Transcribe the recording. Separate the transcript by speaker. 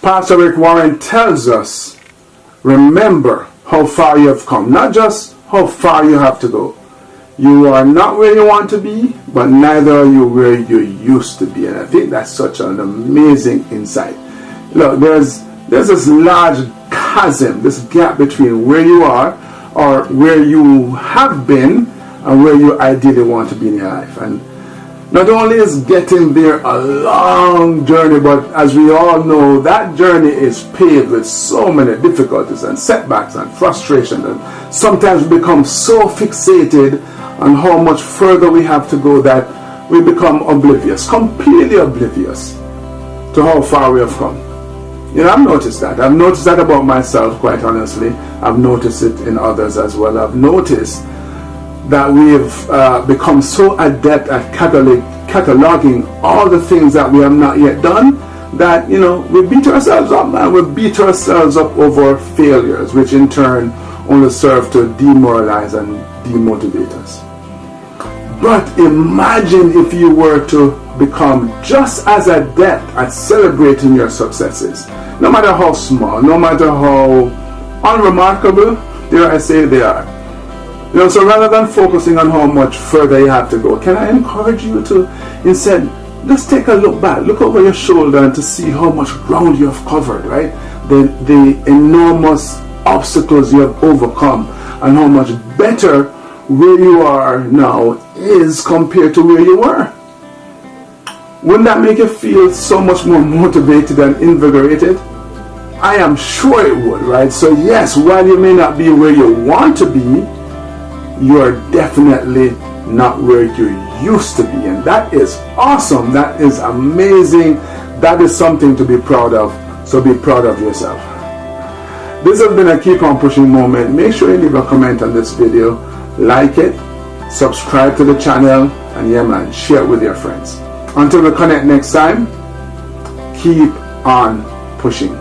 Speaker 1: Pastor Rick Warren tells us, remember how far you have come, not just how far you have to go. You are not where you want to be, but neither are you where you used to be. And I think that's such an amazing insight. Look, there's this large chasm, this gap between where you are or where you have been and where you ideally want to be in your life. And not only is getting there a long journey, but as we all know, that journey is paved with so many difficulties and setbacks and frustration. And sometimes we become so fixated on how much further we have to go that we become oblivious, completely oblivious to how far we have come. You know, I've noticed that. I've noticed that about myself, quite honestly. I've noticed it in others as well. I've noticed that we've become so adept at cataloging all the things that we have not yet done that, you know, we beat ourselves up, man. We beat ourselves up over failures, which in turn only serve to demoralize and demotivate us. But imagine if you were to become just as adept at celebrating your successes, no matter how small, no matter how unremarkable, dare I say, they are. You know, so rather than focusing on how much further you have to go, can I encourage you to instead just take a look back, look over your shoulder and to see how much ground you have covered, right? The enormous obstacles you have overcome and how much better where you are now is compared to where you were. Wouldn't that make you feel so much more motivated and invigorated? I am sure it would, right? So yes, while you may not be where you want to be, you are definitely not where you used to be. And that is awesome. That is amazing. That is something to be proud of. So be proud of yourself. This has been a Keep On Pushing moment. Make sure you leave a comment on this video, like it, subscribe to the channel, and yeah man, share it with your friends. Until we connect next time, keep on pushing.